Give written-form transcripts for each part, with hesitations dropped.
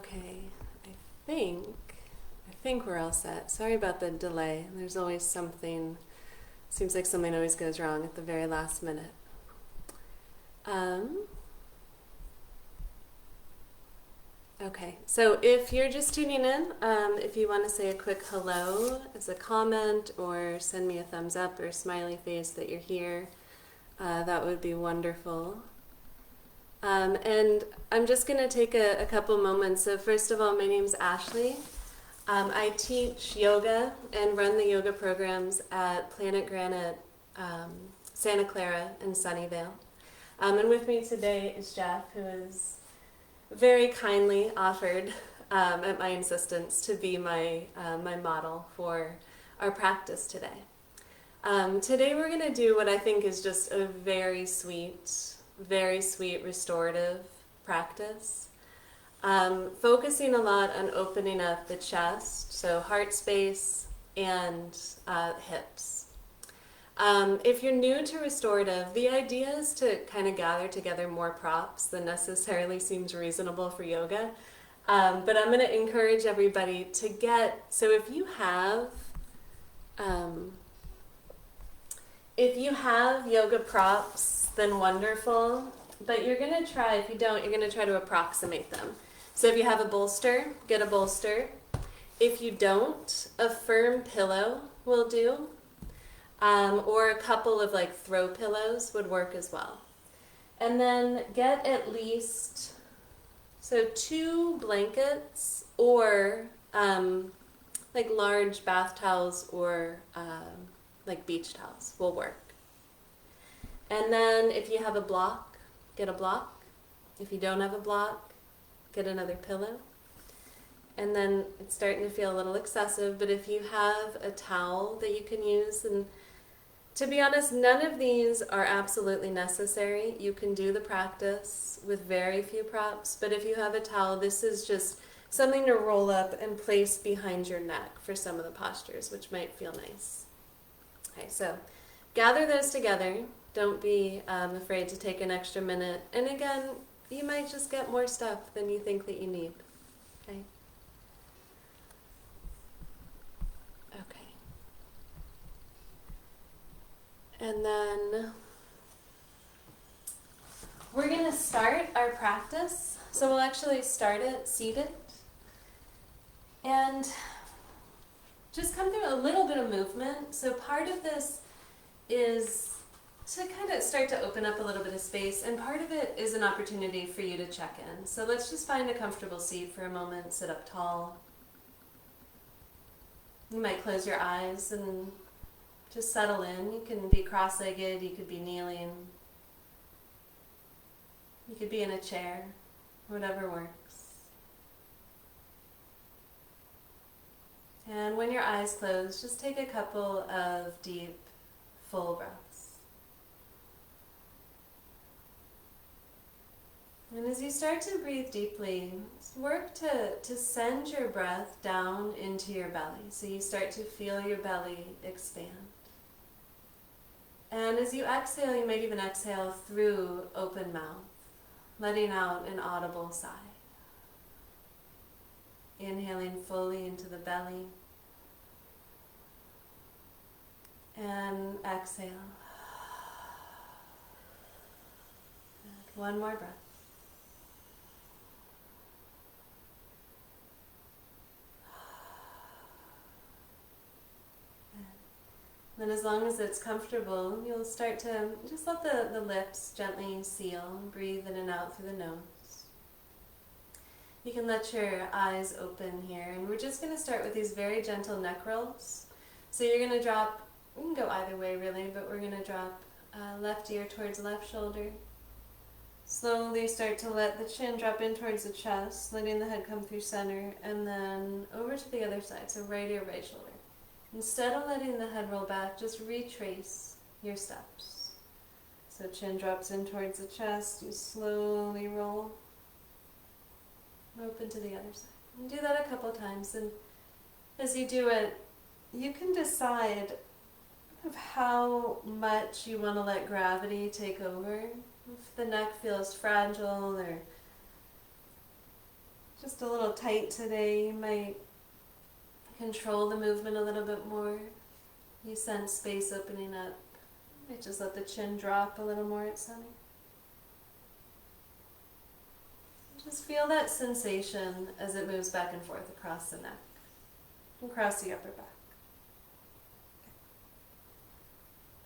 Okay, I think we're all set. Sorry about the delay. There's always something, seems like something always goes wrong at the very last minute. Um, okay, so if you're just tuning in, if you want to say a quick hello as a comment or send me a thumbs up or a smiley face that you're here, that would be wonderful. And I'm just going to take a couple moments. So first of all, my name's Ashley. I teach yoga and run the yoga programs at Planet Granite, Santa Clara, and Sunnyvale. And with me today is Jeff, who is very kindly offered, at my insistence, to be my model for our practice today. Today we're going to do what I think is just a very sweet restorative practice. Focusing a lot on opening up the chest, so heart space and hips. If you're new to restorative, the idea is to kind of gather together more props than necessarily seems reasonable for yoga. But I'm going to encourage everybody to get, so if you have yoga props, then wonderful. But you're going to try, if you don't, you're going to try to approximate them. So if you have a bolster, get a bolster. If you don't, a firm pillow will do. Or a couple of like throw pillows would work as well. And then get at least, so 2 blankets or like large bath towels or like beach towels will work. And then if you have a block, get a block. If you don't have a block, get another pillow. And then it's starting to feel a little excessive, but if you have a towel that you can use, and to be honest, none of these are absolutely necessary. You can do the practice with very few props, but if you have a towel, this is just something to roll up and place behind your neck for some of the postures, which might feel nice. Okay, so gather those together. Don't be afraid to take an extra minute. And again, you might just get more stuff than you think that you need. Okay? Okay. And then we're going to start our practice. So we'll actually start it seated. And just come through a little bit of movement. So part of this is to kind of start to open up a little bit of space, and part of it is an opportunity for you to check in. So let's just find a comfortable seat for a moment, sit up tall. You might close your eyes and just settle in. You can be cross-legged, you could be kneeling, you could be in a chair, whatever works. And when your eyes close, just take a couple of deep, full breaths. And as you start to breathe deeply, work to send your breath down into your belly. So you start to feel your belly expand. And as you exhale, you might even exhale through open mouth, letting out an audible sigh. Inhaling fully into the belly. And exhale. And one more breath. Then as long as it's comfortable, you'll start to just let the lips gently seal. Breathe in and out through the nose. You can let your eyes open here. And we're just going to start with these very gentle neck rolls. So you're going to drop, you can go either way really, but we're going to drop left ear towards left shoulder. Slowly start to let the chin drop in towards the chest, letting the head come through center, and then over to the other side, so right ear, right shoulder. Instead of letting the head roll back, just retrace your steps. So chin drops in towards the chest, you slowly roll, open to the other side. And do that a couple times, and as you do it, you can decide of how much you want to let gravity take over. If the neck feels fragile, or just a little tight today, you might control the movement a little bit more. You sense space opening up. You might just let the chin drop a little more at Sunny. Just feel that sensation as it moves back and forth across the neck, across the upper back.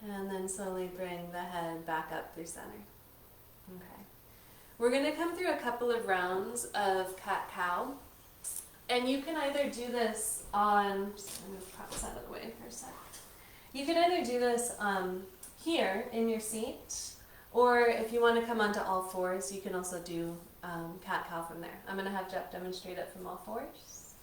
And then slowly bring the head back up through center. Okay. We're going to come through a couple of rounds of cat-cow. And you can either do this on, just going to move props out of the way for a sec. You can either do this here in your seat, or if you want to come onto all fours, you can also do cat-cow from there. I'm going to have Jeff demonstrate it from all fours.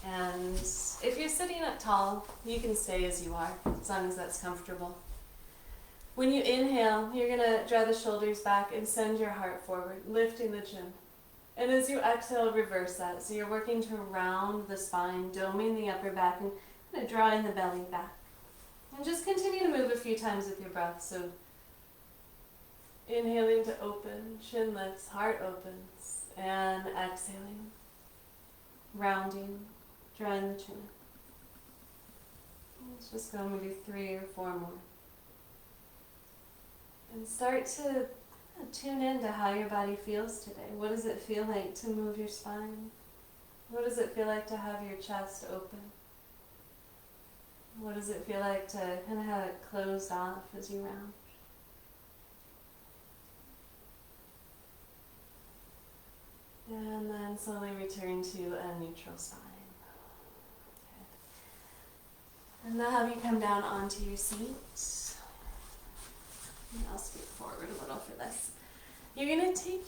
And if you're sitting up tall, you can stay as you are, as long as that's comfortable. When you inhale, you're going to draw the shoulders back and send your heart forward, lifting the chin. And as you exhale, reverse that. So you're working to round the spine, doming the upper back, and kind of drawing the belly back. And just continue to move a few times with your breath. So inhaling to open, chin lifts, heart opens, and exhaling, rounding, drawing the chin. Let's just go maybe 3 or 4 more. And start to tune into how your body feels today. What does it feel like to move your spine? What does it feel like to have your chest open? What does it feel like to kind of have it closed off as you round? And then slowly return to a neutral spine. Okay. And now have you come down onto your seat. And I'll scoot forward a little for this. You're going to take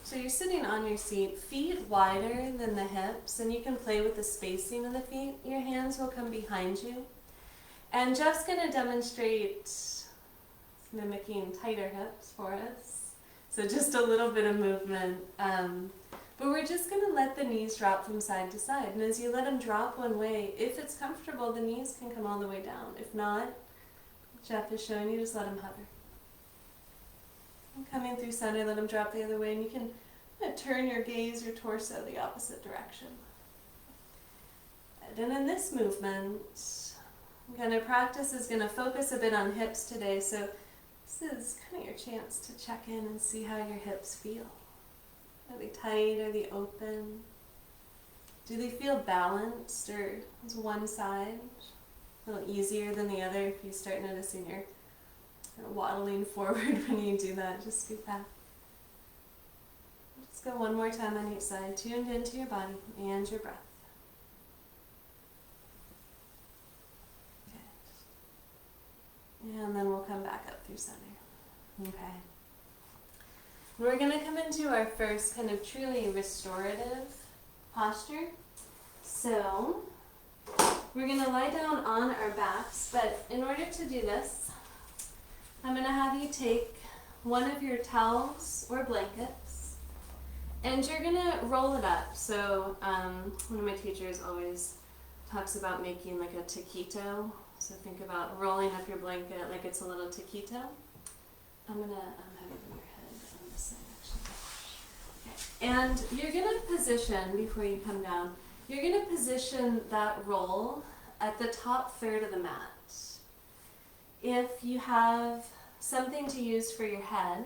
so you're sitting on your seat, feet wider than the hips, and you can play with the spacing of the feet. Your hands will come behind you. And Jeff's going to demonstrate mimicking tighter hips for us. So just a little bit of movement. But we're just going to let the knees drop from side to side. And as you let them drop one way, if it's comfortable, the knees can come all the way down. If not, Jeff is showing you, just let them hover. And coming through center, let them drop the other way. And you can turn your gaze, your torso the opposite direction. And in this movement, practice is going to focus a bit on hips today. So this is kind of your chance to check in and see how your hips feel. Are they tight? Are they open? Do they feel balanced, or is one side a little easier than the other? If you start noticing you're kind of waddling forward when you do that, just scoot back. Let's go one more time on each side, tuned into your body and your breath. Okay. And then we'll come back up through center. Okay. We're going to come into our first kind of truly restorative posture. So we're going to lie down on our backs, but in order to do this, I'm going to have you take one of your towels or blankets, and you're going to roll it up. So one of my teachers always talks about making like a taquito. So think about rolling up your blanket like it's a little taquito. I'm going to have you bring your head on this side, actually. Okay. And you're going to position, before you come down, you're going to position that roll at the top third of the mat. If you have something to use for your head,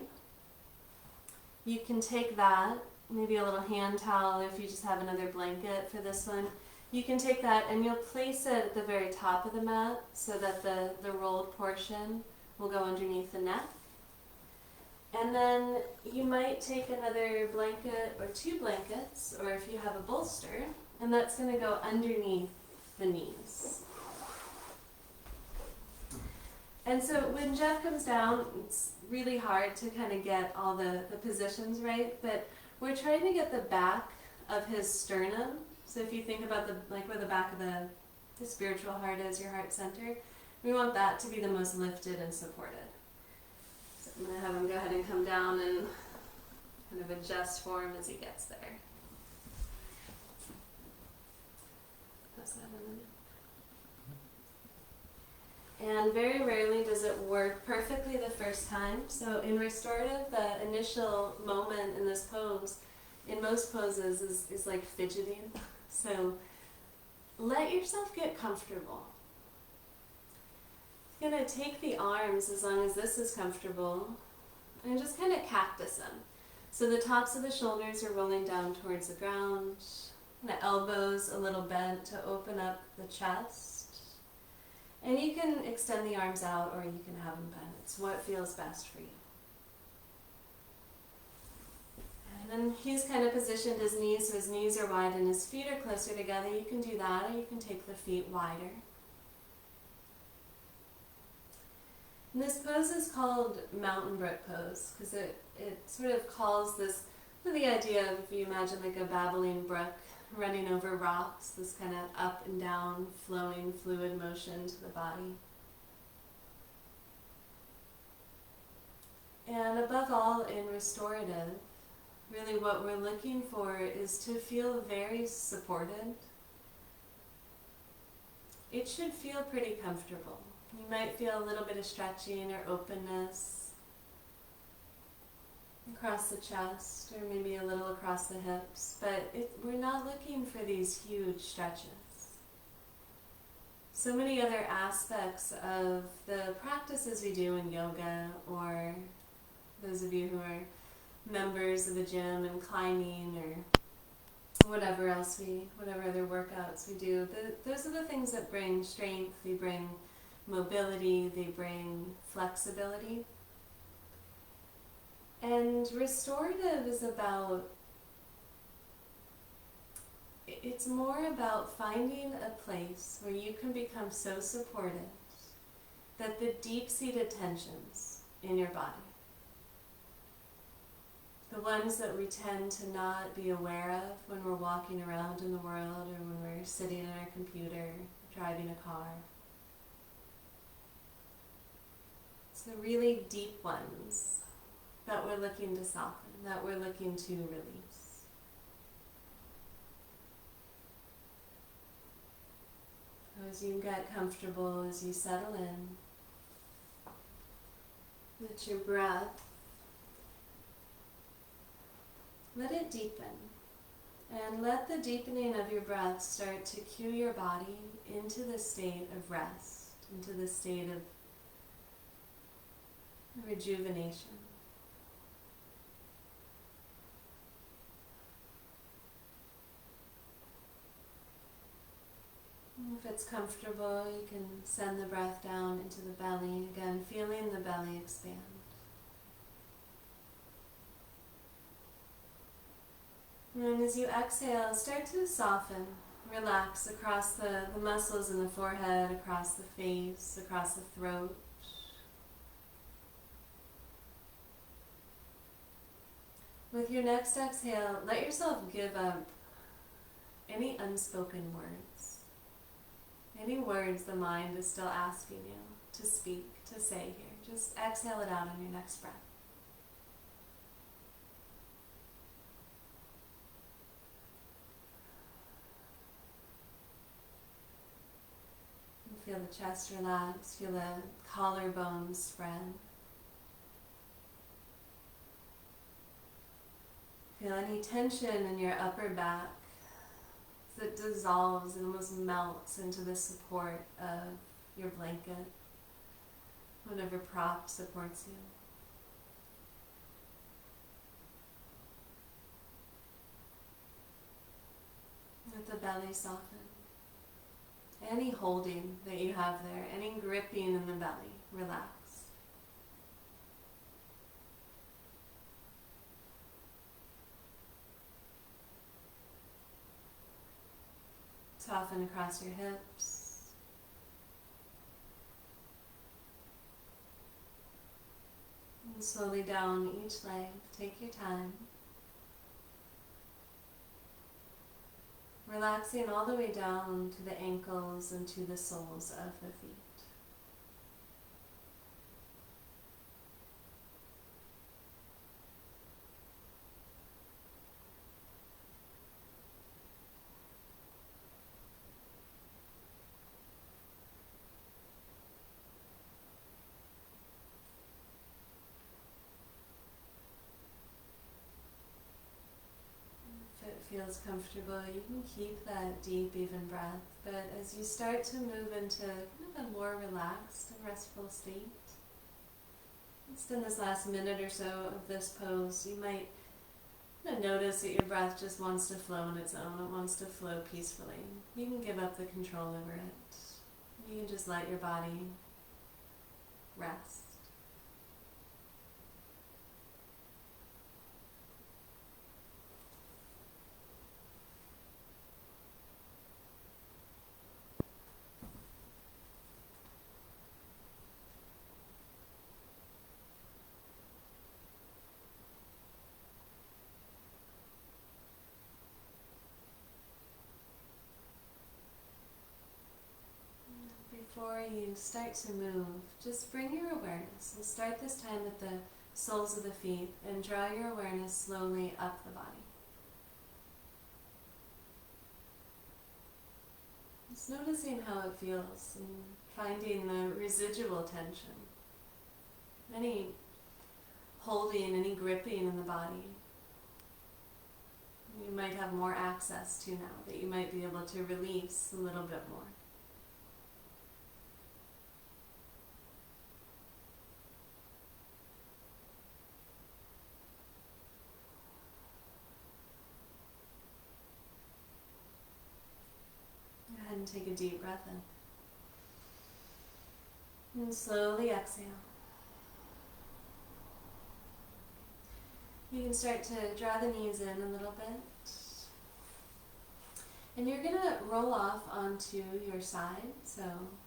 you can take that, maybe a little hand towel if you just have another blanket for this one. You can take that and you'll place it at the very top of the mat so that the rolled portion will go underneath the neck. And then you might take another blanket or 2 blankets, or if you have a bolster, and that's going to go underneath the knees. And so when Jeff comes down, it's really hard to kind of get all the positions right, but we're trying to get the back of his sternum. So if you think about where the back of the spiritual heart is, your heart center, we want that to be the most lifted and supported. So I'm going to have him go ahead and come down and kind of adjust for him as he gets there. Press that in there. And very rarely does it work perfectly the first time. So in restorative, the initial moment in this pose, in most poses is like fidgeting. So let yourself get comfortable. You're going to take the arms, as long as this is comfortable, and just kind of cactus them. So the tops of the shoulders are rolling down towards the ground, and the elbows a little bent to open up the chest. And you can extend the arms out or you can have them bent. It's what feels best for you. And then he's kind of positioned his knees, so his knees are wide and his feet are closer together. You can do that, or you can take the feet wider. And this pose is called Mountain Brook pose because it sort of calls this, the idea of, if you imagine like a babbling brook running over rocks, this kind of up and down flowing fluid motion to the body. And above all, in restorative, really what we're looking for is to feel very supported. It should feel pretty comfortable. You might feel a little bit of stretching or openness across the chest, or maybe a little across the hips, but we're not looking for these huge stretches. So many other aspects of the practices we do in yoga, or those of you who are members of the gym and climbing, or whatever other workouts we do, those are the things that bring strength, they bring mobility, they bring flexibility. And restorative is it's more about finding a place where you can become so supported that the deep-seated tensions in your body, the ones that we tend to not be aware of when we're walking around in the world, or when we're sitting in our computer, driving a car, it's the really deep ones that we're looking to soften, that we're looking to release. As you get comfortable, as you settle in, let your breath, let it deepen. And let the deepening of your breath start to cue your body into the state of rest, into the state of rejuvenation. If it's comfortable, you can send the breath down into the belly, again feeling the belly expand. And as you exhale, start to soften, relax across the muscles in the forehead, across the face, across the throat. With your next exhale, let yourself give up any unspoken words. Any words the mind is still asking you to speak, to say here. Just exhale it out on your next breath. Feel the chest relax, feel the collarbones spread. Feel any tension in your upper back that dissolves and almost melts into the support of your blanket, whatever prop supports you. Let the belly soften. Any holding that you have there, any gripping in the belly, relax. Soften across your hips. And slowly down each leg. Take your time. Relaxing all the way down to the ankles and to the soles of the feet. feels comfortable, you can keep that deep, even breath. But as you start to move into kind of a more relaxed and restful state, just in this last minute or so of this pose, you might notice that your breath just wants to flow on its own. It wants to flow peacefully. You can give up the control over it. You can just let your body rest. Before you start to move, just bring your awareness. We'll start this time with the soles of the feet and draw your awareness slowly up the body. Just noticing how it feels and finding the residual tension. Any holding, any gripping in the body. You might have more access to now, that you might be able to release a little bit more. And take a deep breath in. And slowly exhale. You can start to draw the knees in a little bit. And you're going to roll off onto your side. So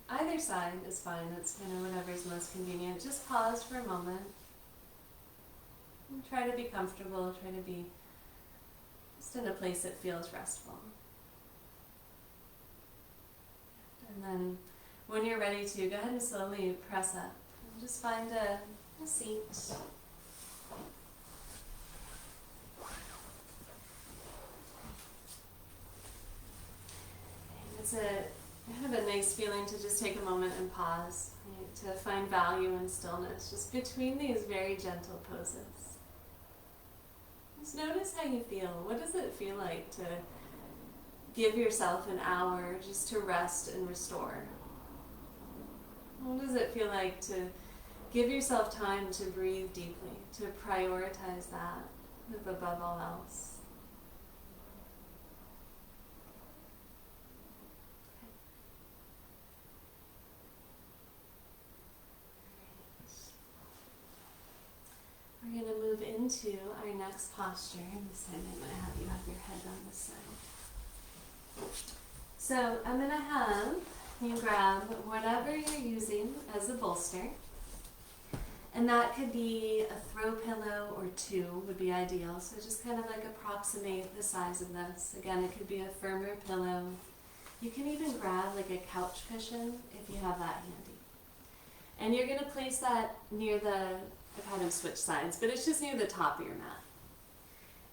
either side is fine. It's kind of whatever's most convenient. Just pause for a moment. And try to be comfortable. Try to be just in a place that feels restful. And then when you're ready to, go ahead and slowly press up. And just find a seat. It's kind of a nice feeling to just take a moment and pause, right, to find value in stillness, just between these very gentle poses. Just notice how you feel. What does it feel like to give yourself an hour just to rest and restore? What does it feel like to give yourself time to breathe deeply, to prioritize that above all else? We're going to move into our next posture, and this time I'm going to have you have your head on this side. So I'm going to have you grab whatever you're using as a bolster, and that could be a throw pillow or two would be ideal. So just kind of like approximate the size of this. Again, it could be a firmer pillow. You can even grab like a couch cushion if you have that handy. And you're going to place that near I've had them switch sides, but it's just near the top of your mat.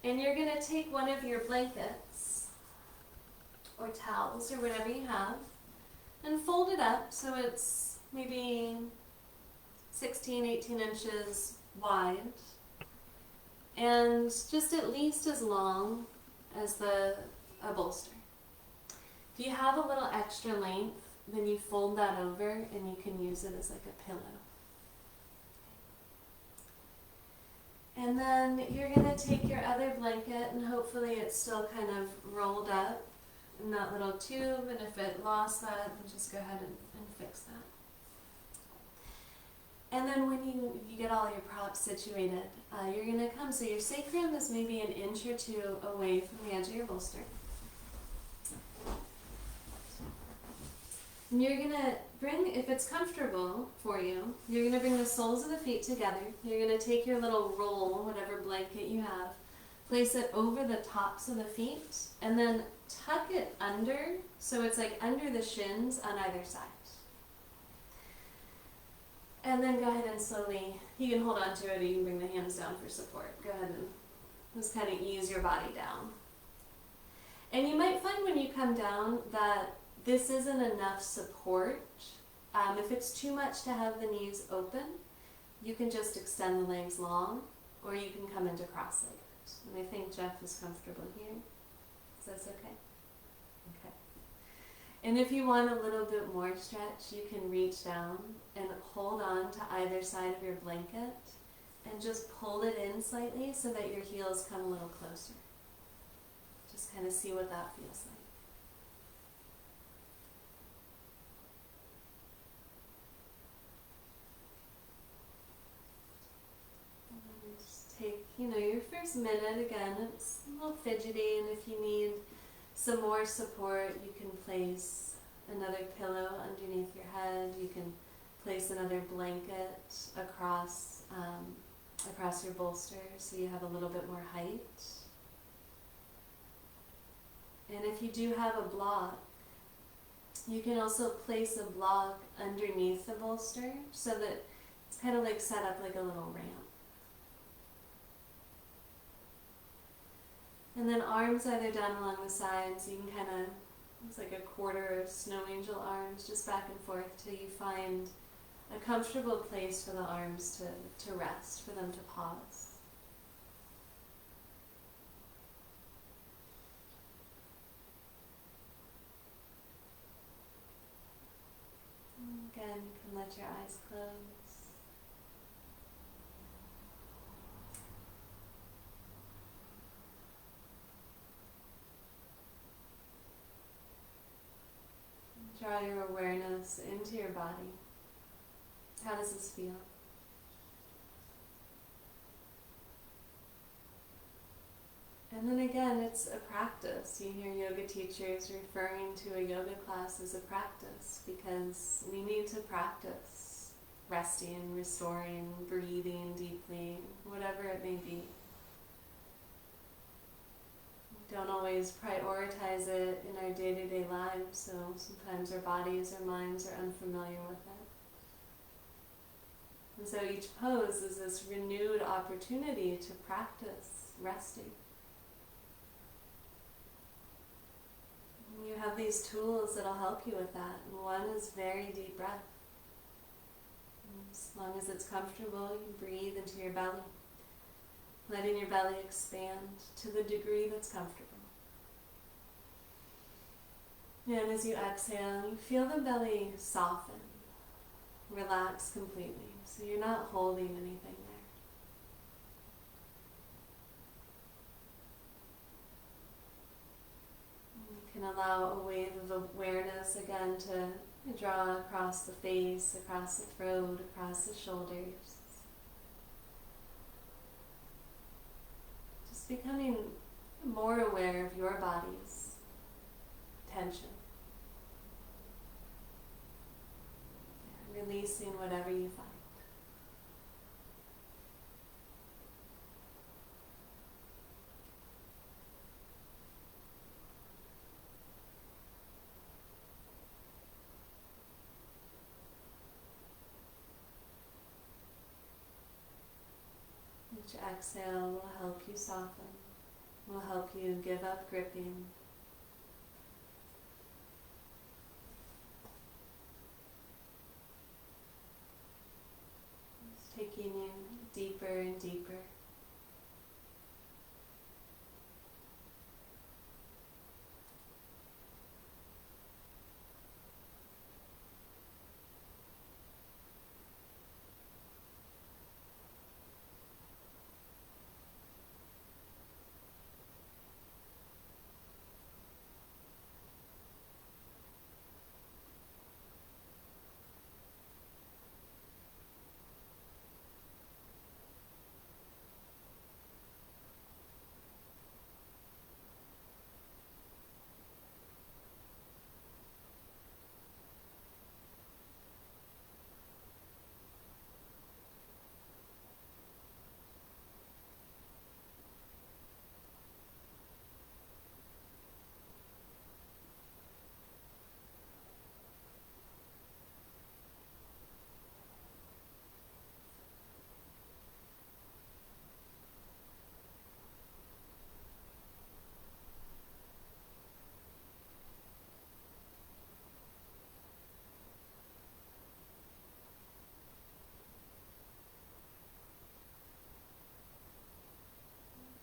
And you're going to take one of your blankets or towels or whatever you have and fold it up so it's maybe 16, 18 inches wide and just at least as long as a bolster. If you have a little extra length, then you fold that over and you can use it as like a pillow. And then you're going to take your other blanket, and hopefully it's still kind of rolled up in that little tube, and if it lost that, then just go ahead and fix that. And then when you get all your props situated, you're going to come, so your sacrum is maybe an inch or two away from the edge of your bolster. And you're going to bring, if it's comfortable for you, you're going to bring the soles of the feet together. You're going to take your little roll, whatever blanket you have, place it over the tops of the feet, and then tuck it under, so it's like under the shins on either side. And then go ahead and slowly, you can hold on to it or you can bring the hands down for support. Go ahead and just kind of ease your body down. And you might find when you come down that this isn't enough support. If it's too much to have the knees open, you can just extend the legs long, or you can come into cross-legged. And I think Jeff is comfortable here. That's okay? Okay. And if you want a little bit more stretch, you can reach down and hold on to either side of your blanket and just pull it in slightly so that your heels come a little closer. Just kind of see what that feels like. And just take, your first minute again. It's a little fidgety, and if you need some more support, you can place another pillow underneath your head. You can place another blanket across your bolster so you have a little bit more height. And if you do have a block, you can also place a block underneath the bolster so that it's kind of like set up like a little ramp. And then arms either down along the sides, you can kind of, it's like a quarter of snow angel arms, just back and forth till you find a comfortable place for the arms to rest, for them to pause. Again, you can let your eyes close. Draw your awareness into your body. How does this feel? And then again, it's a practice. You hear yoga teachers referring to a yoga class as a practice because we need to practice resting, restoring, breathing deeply, whatever it may be. We don't always prioritize it in our day-to-day lives, so sometimes our bodies or minds are unfamiliar with it. And so each pose is this renewed opportunity to practice resting. And you have these tools that'll help you with that. And one is very deep breath. And as long as it's comfortable, you breathe into your belly, letting your belly expand to the degree that's comfortable. And as you exhale, you feel the belly soften, relax completely. So you're not holding anything there. You can allow a wave of awareness again to draw across the face, across the throat, across the shoulders. Just becoming more aware of your body's tension. Releasing whatever you find. Each exhale will help you soften, will help you give up gripping. It's taking you deeper and deeper.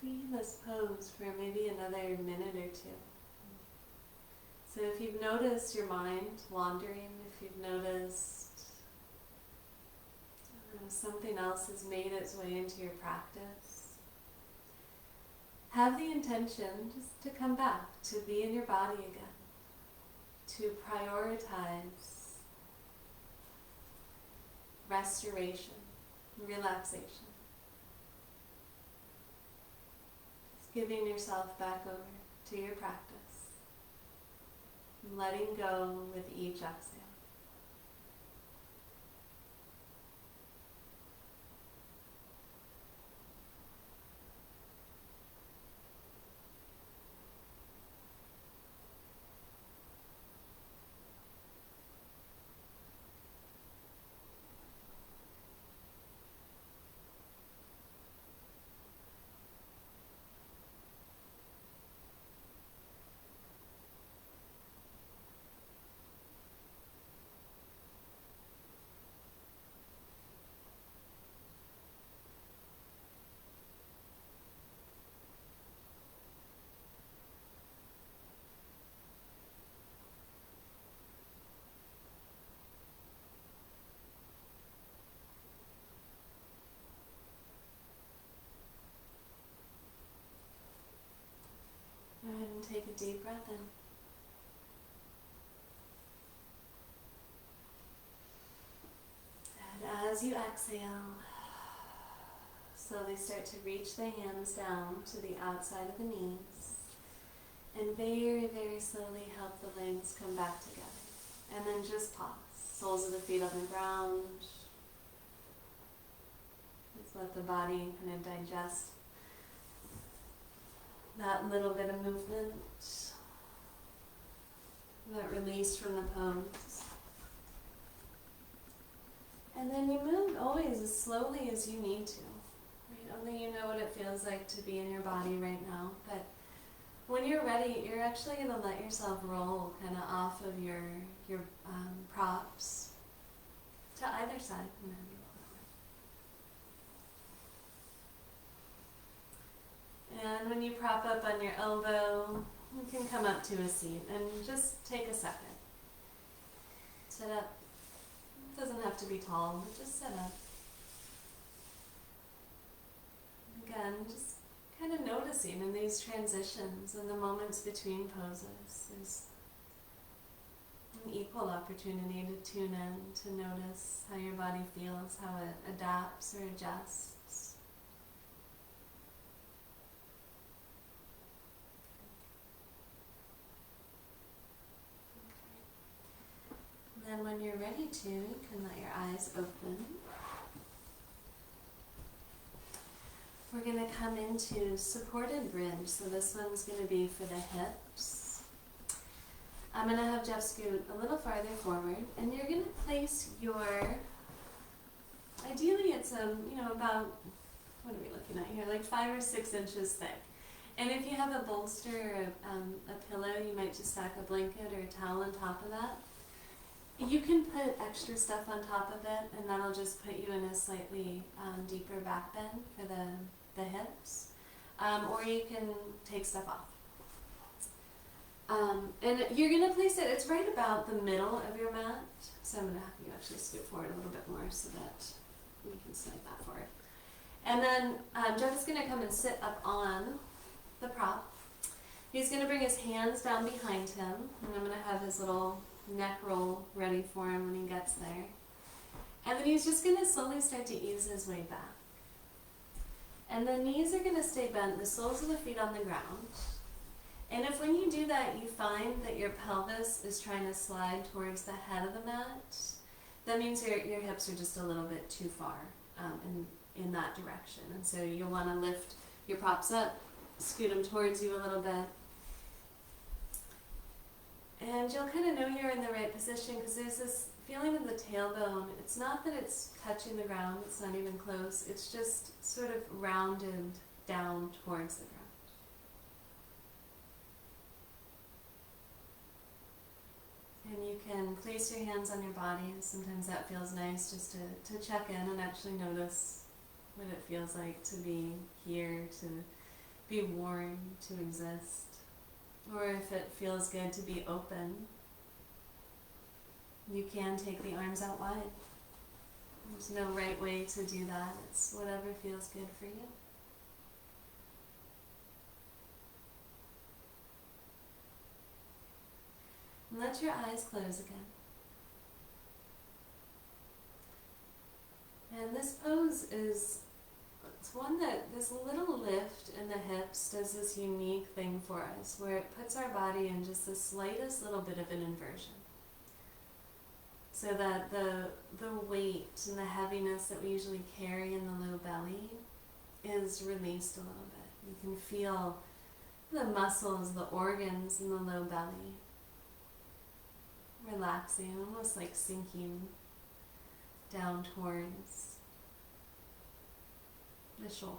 Be in this pose for maybe another minute or two. So if you've noticed your mind wandering, if you've noticed something else has made its way into your practice, have the intention just to come back, to be in your body again, to prioritize restoration, relaxation. Just giving yourself back over to your practice, letting go with each exhale. Go ahead and take a deep breath in. And as you exhale, slowly start to reach the hands down to the outside of the knees. And very, very slowly help the legs come back together. And then just pause. Soles of the feet on the ground. Just let the body kind of digest that little bit of movement, that release from the pose. And then you move always as slowly as you need to. Right? Only you know what it feels like to be in your body right now. But when you're ready, you're actually going to let yourself roll kind of off of your props to either side. And when you prop up on your elbow, you can come up to a seat and just take a second. Sit up. It doesn't have to be tall, but just sit up. Again, just kind of noticing in these transitions and the moments between poses. There's an equal opportunity to tune in, to notice how your body feels, how it adapts or adjusts. And when you're ready to, you can let your eyes open. We're going to come into supported bridge. So this one's going to be for the hips. I'm going to have Jeff scoot a little farther forward, and you're going to place your, ideally it's about, what are we looking at here, like 5 or 6 inches thick. And if you have a bolster or a pillow, you might just stack a blanket or a towel on top of that. You can put extra stuff on top of it, and that'll just put you in a slightly deeper back bend for the hips. Or you can take stuff off. And you're going to place it, it's right about the middle of your mat. So I'm going to have you actually scoot forward a little bit more so that we can slide that forward. And then Jeff is going to come and sit up on the prop. He's going to bring his hands down behind him, and I'm going to have his little neck roll ready for him when he gets there. And then he's just going to slowly start to ease his way back. And the knees are going to stay bent, the soles of the feet on the ground. And if when you do that you find that your pelvis is trying to slide towards the head of the mat, that means your hips are just a little bit too far in that direction. And so you'll want to lift your props up, scoot them towards you a little bit. And you'll kind of know you're in the right position because there's this feeling of the tailbone. It's not that it's touching the ground, it's not even close, it's just sort of rounded down towards the ground. And you can place your hands on your body, and sometimes that feels nice just to check in and actually notice what it feels like to be here, to be warm, to exist. Or if it feels good to be open, you can take the arms out wide. There's no right way to do that. It's whatever feels good for you. And let your eyes close again. And this pose is, it's one that this little lift in the hips does this unique thing for us, where it puts our body in just the slightest little bit of an inversion. So that the weight and the heaviness that we usually carry in the low belly is released a little bit. You can feel the muscles, the organs in the low belly relaxing, almost like sinking down towards the shoulders.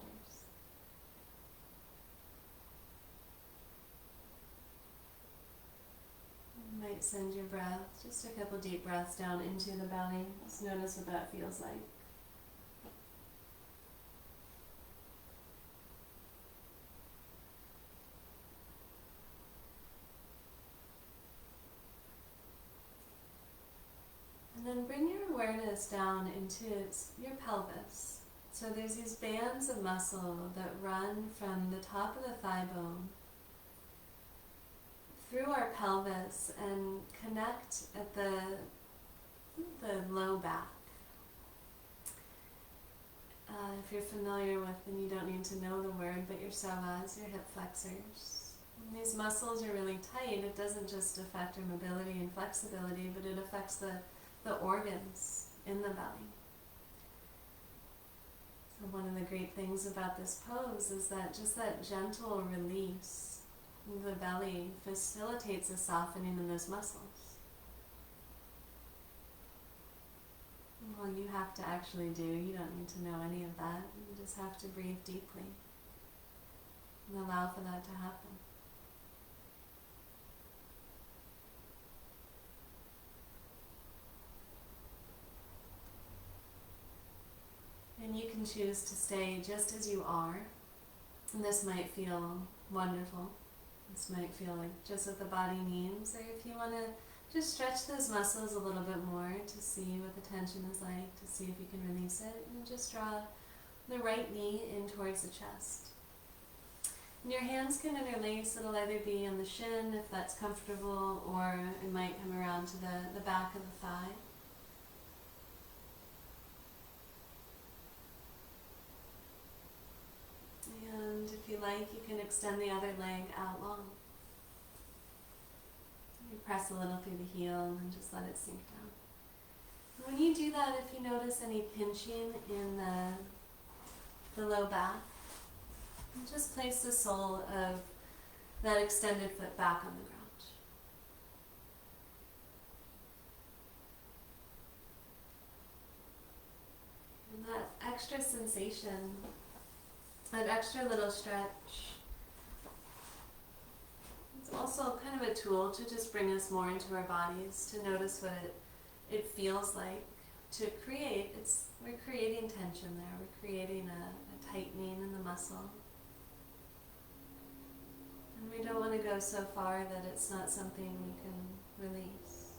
You might send your breath, just a couple deep breaths down into the belly. Just notice what that feels like. And then bring your awareness down into your pelvis. So there's these bands of muscle that run from the top of the thigh bone through our pelvis and connect at the low back. If you're familiar with, and you don't need to know the word, but your psoas, your hip flexors. When these muscles are really tight, it doesn't just affect our mobility and flexibility, but it affects the organs in the belly. So one of the great things about this pose is that just that gentle release of the belly facilitates a softening in those muscles. And all you have to actually do, you don't need to know any of that, you just have to breathe deeply and allow for that to happen. And you can choose to stay just as you are. And this might feel wonderful. This might feel like just what the body needs. Or if you want to just stretch those muscles a little bit more to see what the tension is like, to see if you can release it. And just draw the right knee in towards the chest. And your hands can interlace. It'll either be on the shin if that's comfortable, or it might come around to the back of the thigh. And if you like, you can extend the other leg out long. You press a little through the heel and then just let it sink down. And when you do that, if you notice any pinching in the low back, just place the sole of that extended foot back on the ground. And that extra sensation, that extra little stretch, it's also kind of a tool to just bring us more into our bodies, to notice what it feels like to create. We're creating tension there. We're creating a tightening in the muscle. And we don't want to go so far that it's not something we can release.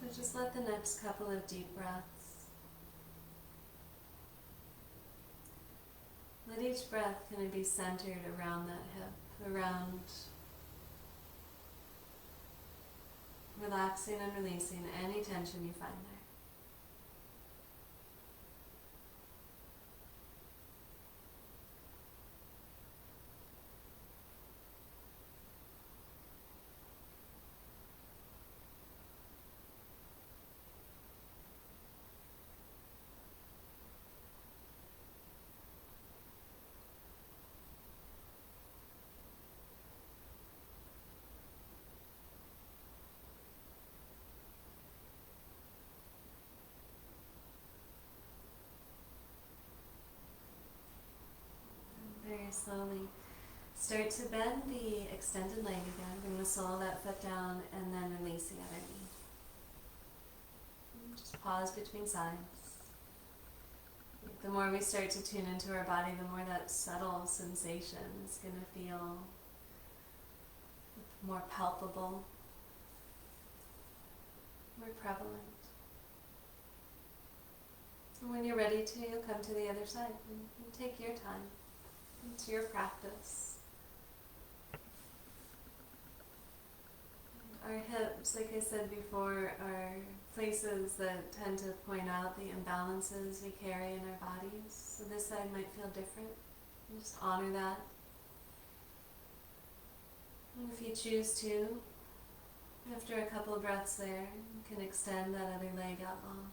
So just let the next couple of deep breaths. Let each breath kind of be centered around that hip, around relaxing and releasing any tension you find there. Very slowly start to bend the extended leg again. Bring the sole of that foot down and then release the other knee. And just pause between sides. the more we start to tune into our body, the more that subtle sensation is going to feel more palpable, more prevalent. And when you're ready to, you'll come to the other side and take your time. It's your practice. Our hips, like I said before, are places that tend to point out the imbalances we carry in our bodies. So this side might feel different. And just honor that. And if you choose to, after a couple of breaths there, you can extend that other leg out long.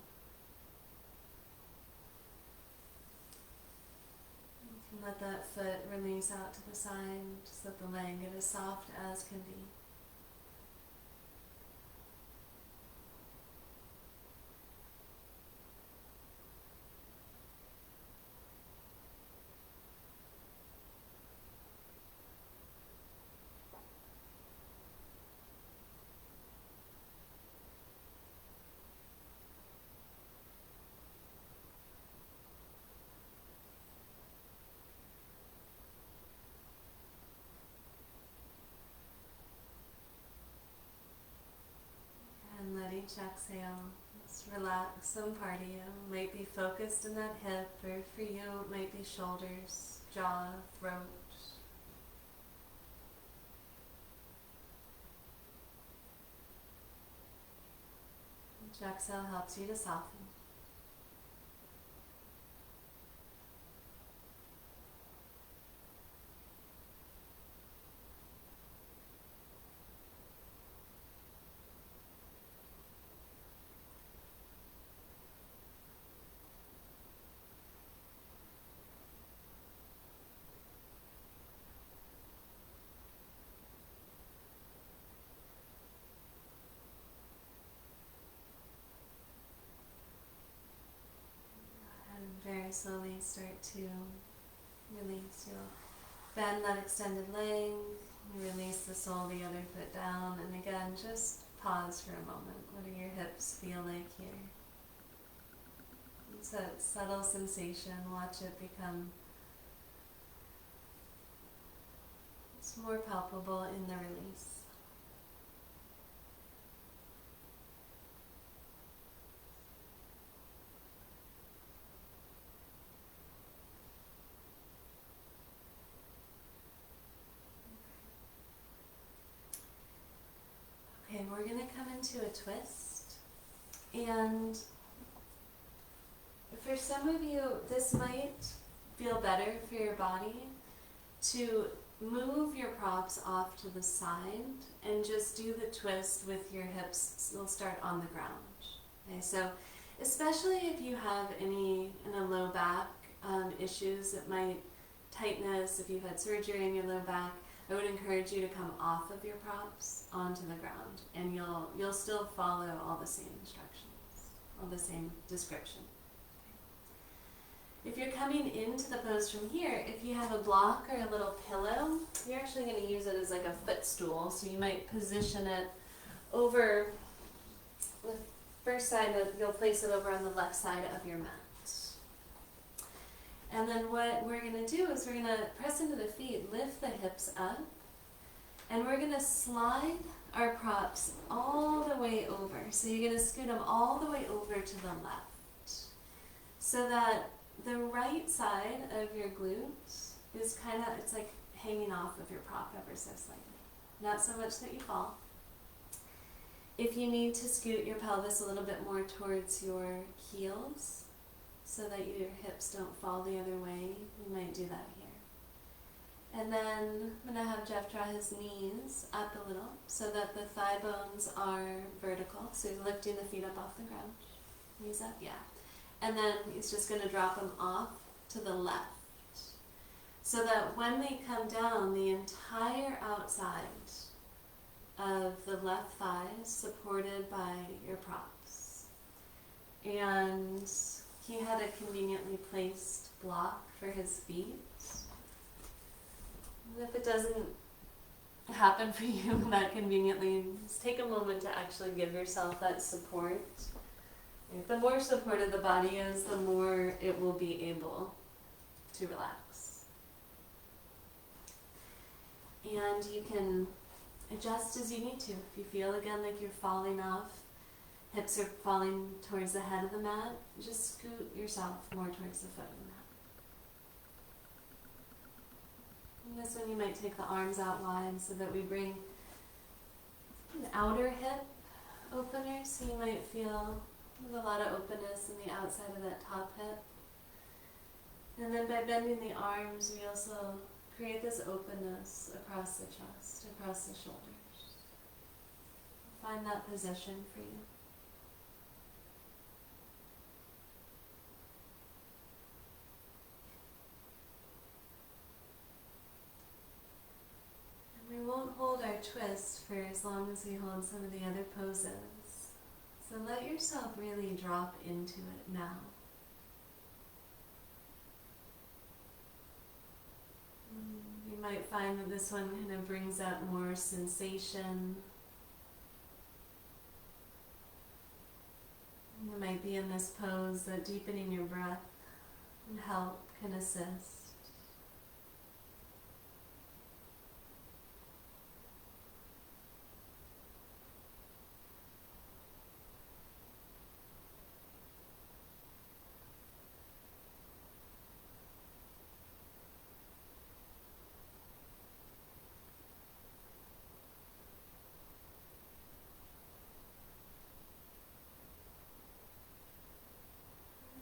You can let that foot release out to the side, just let the leg get as soft as can be. And let each exhale just relax some part of you. Might be focused in that hip, or for you it might be shoulders, jaw, throat. Each exhale helps you to soften. Very slowly start to release. You'll bend that extended leg, you release the sole of the other foot down, and again, just pause for a moment. What do your hips feel like here? It's a subtle sensation. Watch it become more palpable in the release. Okay, we're going to come into a twist, and for some of you, this might feel better for your body to move your props off to the side and just do the twist with your hips. They'll start on the ground. Okay, so especially if you have any low back issues that might tightness, if you've had surgery in your low back, I would encourage you to come off of your props onto the ground, and you'll still follow all the same instructions, all the same description. If you're coming into the pose from here, if you have a block or a little pillow, you're actually going to use it as like a footstool. So you might position it over the first side, you'll place it over on the left side of your mat. And then what we're going to do is we're going to press into the feet, lift the hips up, and we're going to slide our props all the way over. So you're going to scoot them all the way over to the left, so that the right side of your glutes is it's like hanging off of your prop ever so slightly. Not so much that you fall. If you need to scoot your pelvis a little bit more towards your heels, so that your hips don't fall the other way, you might do that here. And then I'm going to have Jeff draw his knees up a little so that the thigh bones are vertical. So he's lifting the feet up off the ground. Knees up, yeah. And then he's just going to drop them off to the left, so that when they come down, the entire outside of the left thigh is supported by your props. And he had a conveniently placed block for his feet. And if it doesn't happen for you that conveniently, just take a moment to actually give yourself that support The more supported the body is, the more it will be able to relax. And you can adjust as you need to. If you feel again like you're falling off, hips are falling towards the head of the mat, just scoot yourself more towards the foot of the mat. And this one you might take the arms out wide so that we bring an outer hip opener, so you might feel there's a lot of openness in the outside of that top hip. And then by bending the arms, we also create this openness across the chest, across the shoulders. Find that position for you. And we won't hold our twist for as long as we hold some of the other poses. So let yourself really drop into it now. You might find that this one kind of brings up more sensation. You might be in this pose that deepening your breath and help can assist.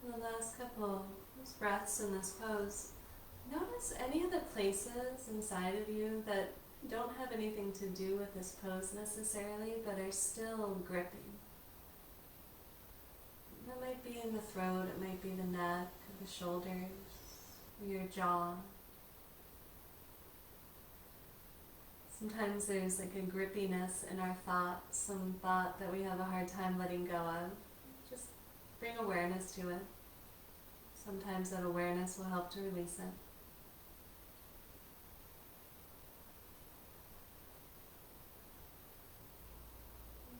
The last couple breaths in this pose, notice any of the places inside of you that don't have anything to do with this pose necessarily, but are still gripping. That might be in the throat, it might be the neck, or the shoulders, or your jaw. Sometimes there's like a grippiness in our thoughts, some thought that we have a hard time letting go of. Just bring awareness to it. Sometimes that awareness will help to release it.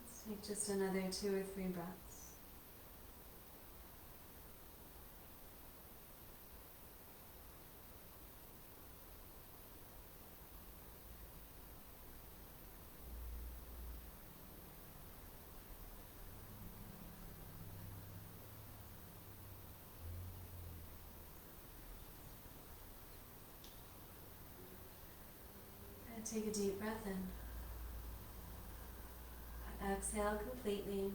Let's take just another 2 or 3 breaths. Take a deep breath in. Exhale completely.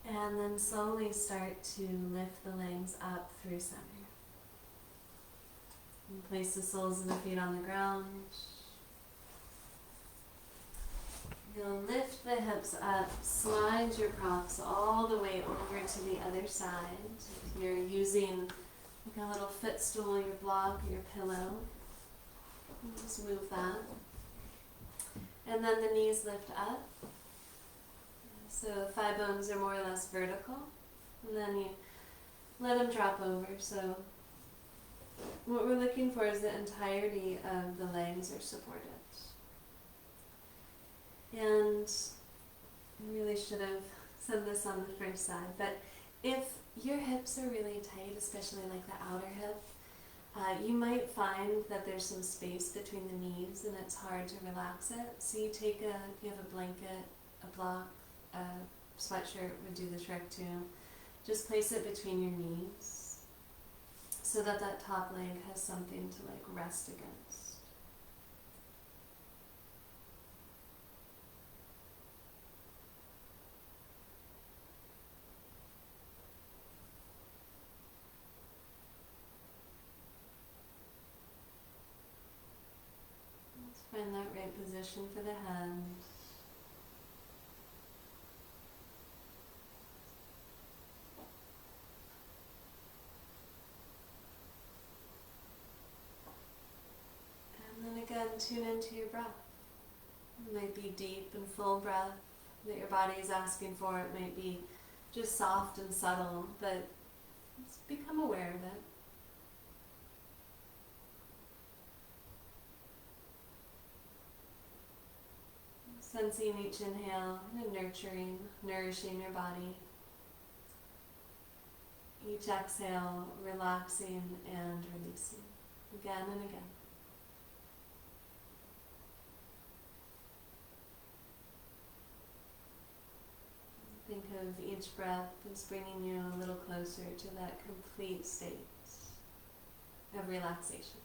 And then slowly start to lift the legs up through center. And place the soles of the feet on the ground. You'll lift the hips up, slide your props all the way over to the other side. If you're using like a little footstool, your block, or your pillow, just move that. And then the knees lift up. So thigh bones are more or less vertical. And then you let them drop over. So what we're looking for is the entirety of the legs are supported. And I really should have said this on the first side, but if your hips are really tight, especially like the outer hip, you might find that there's some space between the knees and it's hard to relax it. So you take if you have a blanket, a block, a sweatshirt would do the trick too. Just place it between your knees so that that top leg has something to like rest against. Find that right position for the head. And then again, tune into your breath. It might be deep and full breath that your body is asking for. It might be just soft and subtle, but just become aware of it. Sensing each inhale, nurturing, nourishing your body. Each exhale, relaxing and releasing, again and again. Think of each breath as bringing you a little closer to that complete state of relaxation.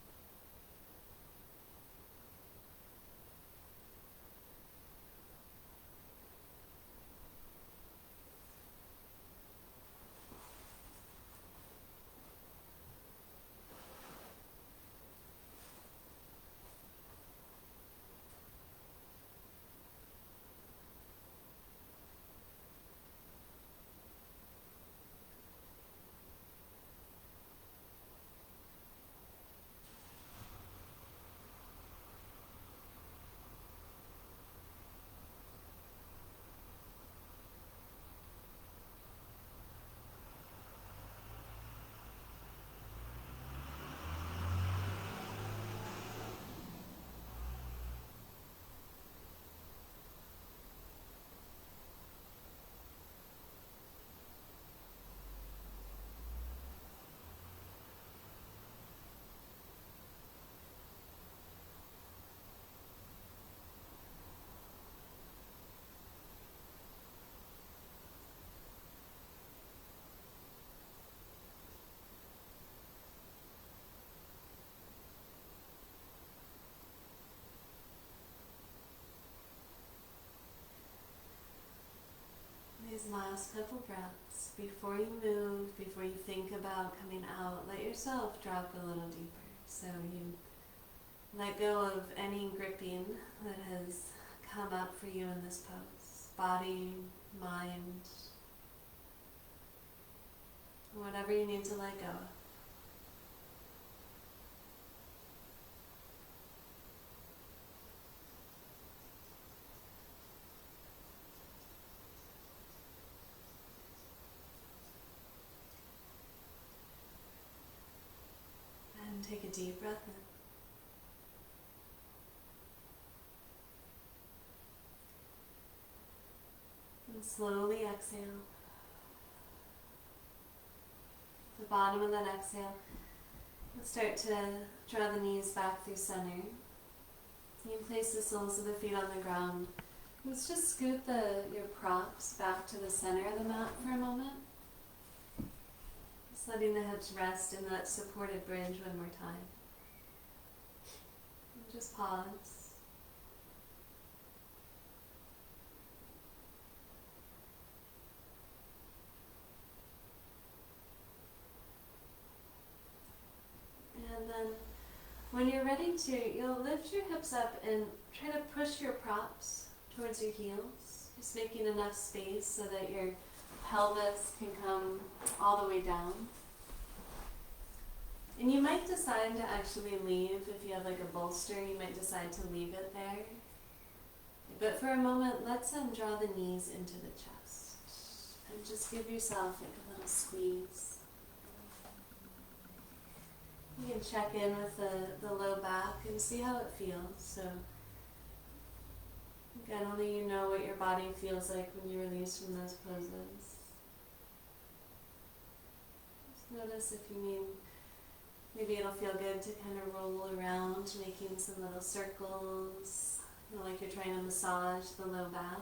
These last couple breaths, before you move, before you think about coming out, let yourself drop a little deeper. So you let go of any gripping that has come up for you in this pose. Body, mind, whatever you need to let go of. Take a deep breath in. And slowly exhale. The bottom of that exhale, start to draw the knees back through center. You can place the soles of the feet on the ground. Let's just scoot your props back to the center of the mat for a moment. Just letting the hips rest in that supported bridge one more time. And just pause. And then when you're ready to, you'll lift your hips up and try to push your props towards your heels, just making enough space so that your pelvis can come all the way down. And you might decide to actually leave, if you have like a bolster, you might decide to leave it there. But for a moment, let's draw the knees into the chest. And just give yourself like a little squeeze. You can check in with the low back and see how it feels. So again, only you know what your body feels like when you release from those poses. Just notice if you need, maybe it'll feel good to kind of roll around, making some little circles, like you're trying to massage the low back.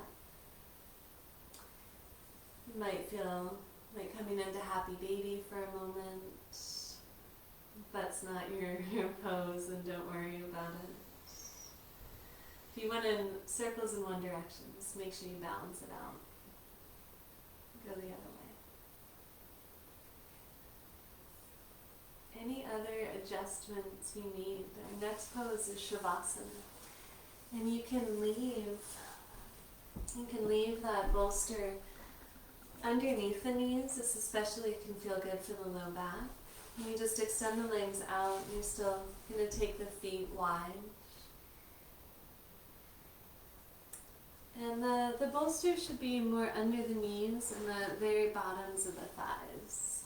You might feel like coming into happy baby for a moment. If that's not your pose, then don't worry about it. If you went in circles in one direction, just make sure you balance it out. Go the other way. Any other adjustments you need? Our next pose is Shavasana. And you can leave that bolster underneath the knees. This especially can feel good for the low back. And you just extend the legs out. You're still going to take the feet wide. And the bolster should be more under the knees and the very bottoms of the thighs.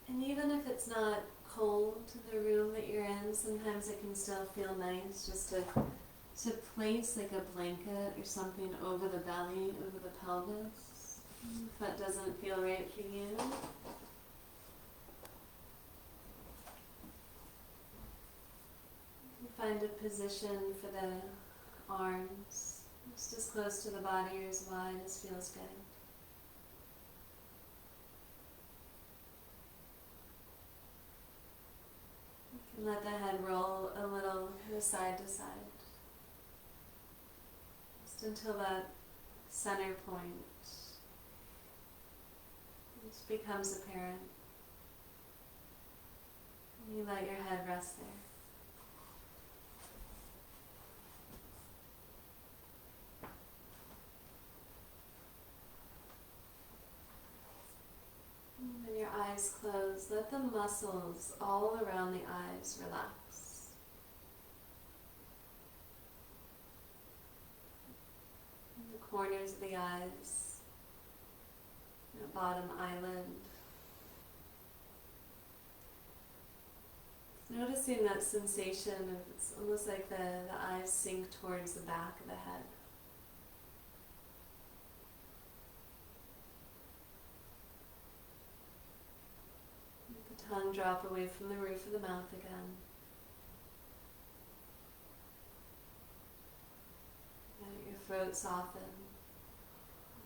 And even if it's not cold in the room that you're in, sometimes it can still feel nice just to to place like a blanket or something over the belly, over the pelvis, if that doesn't feel right for you. Find a position for the arms, just as close to the body or as wide as feels good. You can let the head roll a little kind of side to side, just until that center point just becomes apparent. And you let your head rest there. When your eyes close, let the muscles all around the eyes relax. The corners of the eyes, the bottom eyelid. Noticing that sensation of it's almost like the eyes sink towards the back of the head. Tongue drop away from the roof of the mouth again. Let your throat soften.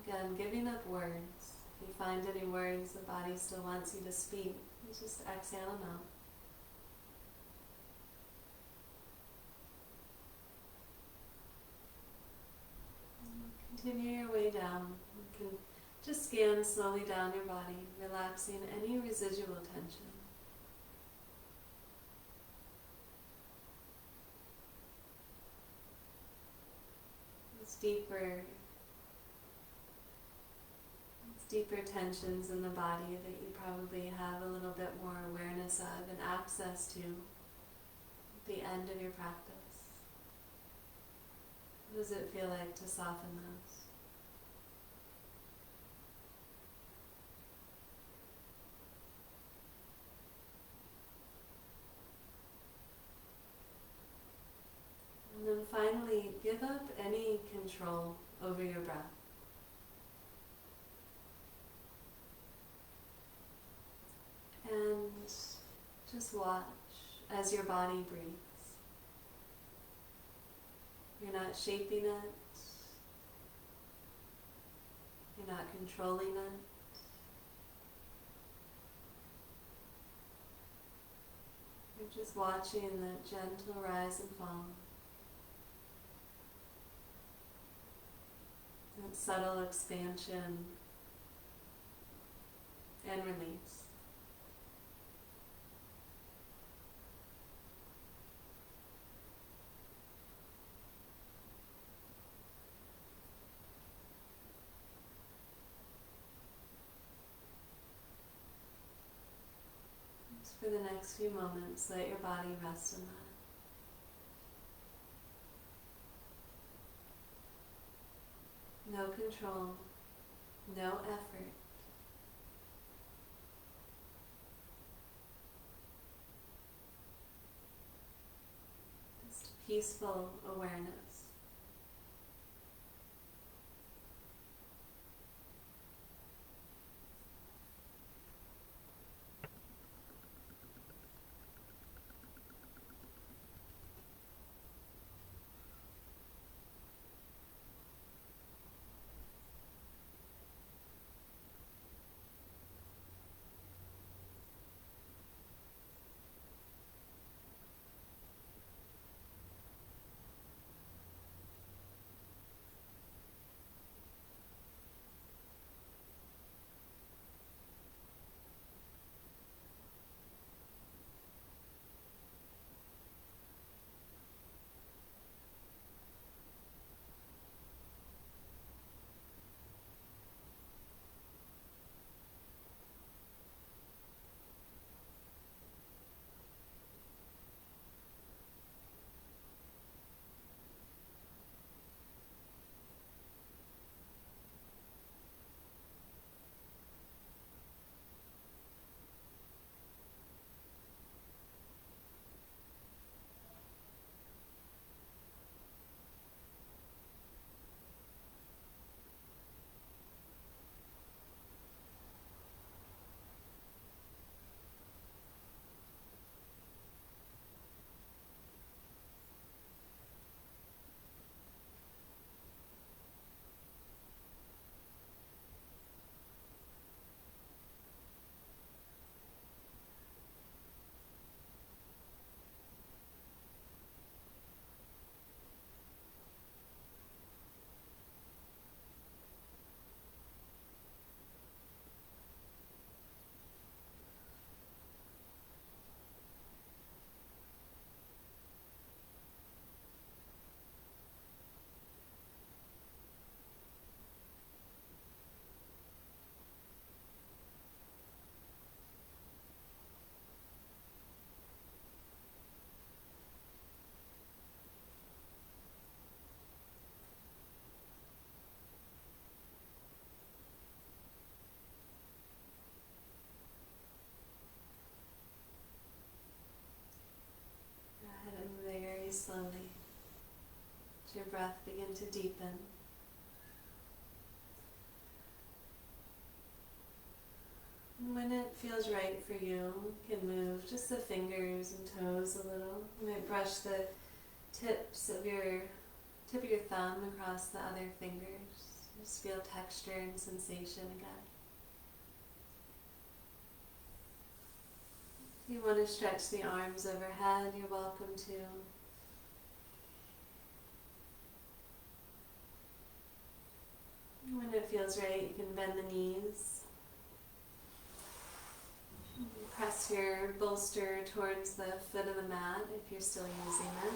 Again, giving up words. If you find any words the body still wants you to speak, you just exhale them out. Continue your way down. You can just scan slowly down your body, relaxing any residual tension. Deeper tensions in the body that you probably have a little bit more awareness of and access to at the end of your practice. What does it feel like to soften those? And then finally, give up any control over your breath. And just watch as your body breathes. You're not shaping it. You're not controlling it. You're just watching the gentle rise and fall. That subtle expansion and release. Just for the next few moments, let your body rest in that. No control, no effort. Just peaceful awareness. Let your breath begin to deepen. When it feels right for you, you can move just the fingers and toes a little. You might brush the tip of your thumb across the other fingers. Just feel texture and sensation again. If you want to stretch the arms overhead, you're welcome to. When it feels right, you can bend the knees. Press your bolster towards the foot of the mat if you're still using it.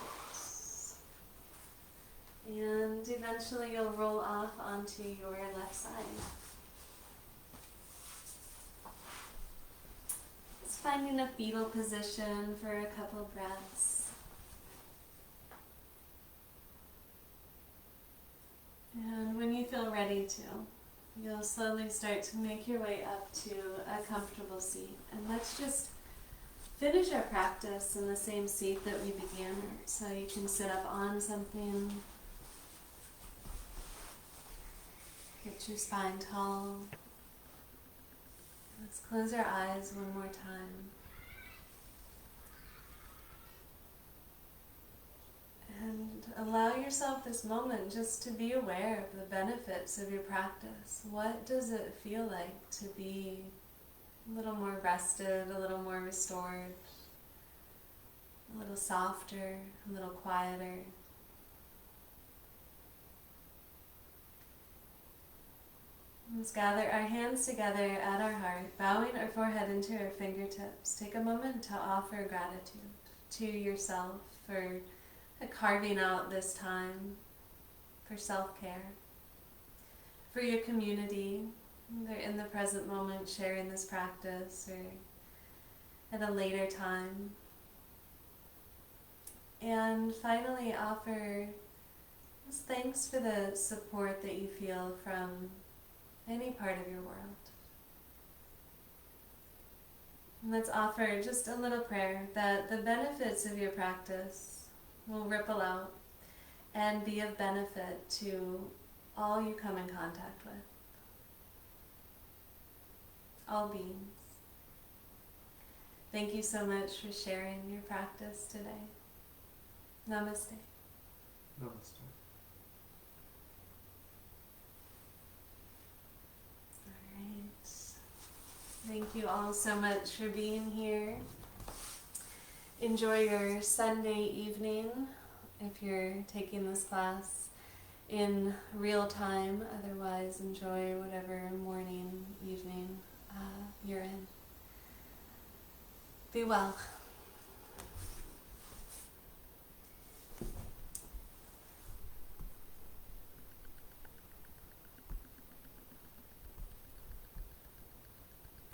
And eventually you'll roll off onto your left side. Just finding a fetal position for a couple breaths. And when you feel ready to, you'll slowly start to make your way up to a comfortable seat. And let's just finish our practice in the same seat that we began. So you can sit up on something. Get your spine tall. Let's close our eyes one more time. And allow yourself this moment just to be aware of the benefits of your practice. What does it feel like to be a little more rested, a little more restored, a little softer, a little quieter? Let's gather our hands together at our heart, bowing our forehead into our fingertips. Take a moment to offer gratitude to yourself for carving out this time for self-care, for your community. They're in the present moment sharing this practice or at a later time. And finally offer just thanks for the support that you feel from any part of your world. And let's offer just a little prayer that the benefits of your practice will ripple out and be of benefit to all you come in contact with, all beings. Thank you so much for sharing your practice today. Namaste. Namaste. All right. Thank you all so much for being here. Enjoy your Sunday evening if you're taking this class in real time. Otherwise, enjoy whatever morning, evening you're in. Be well.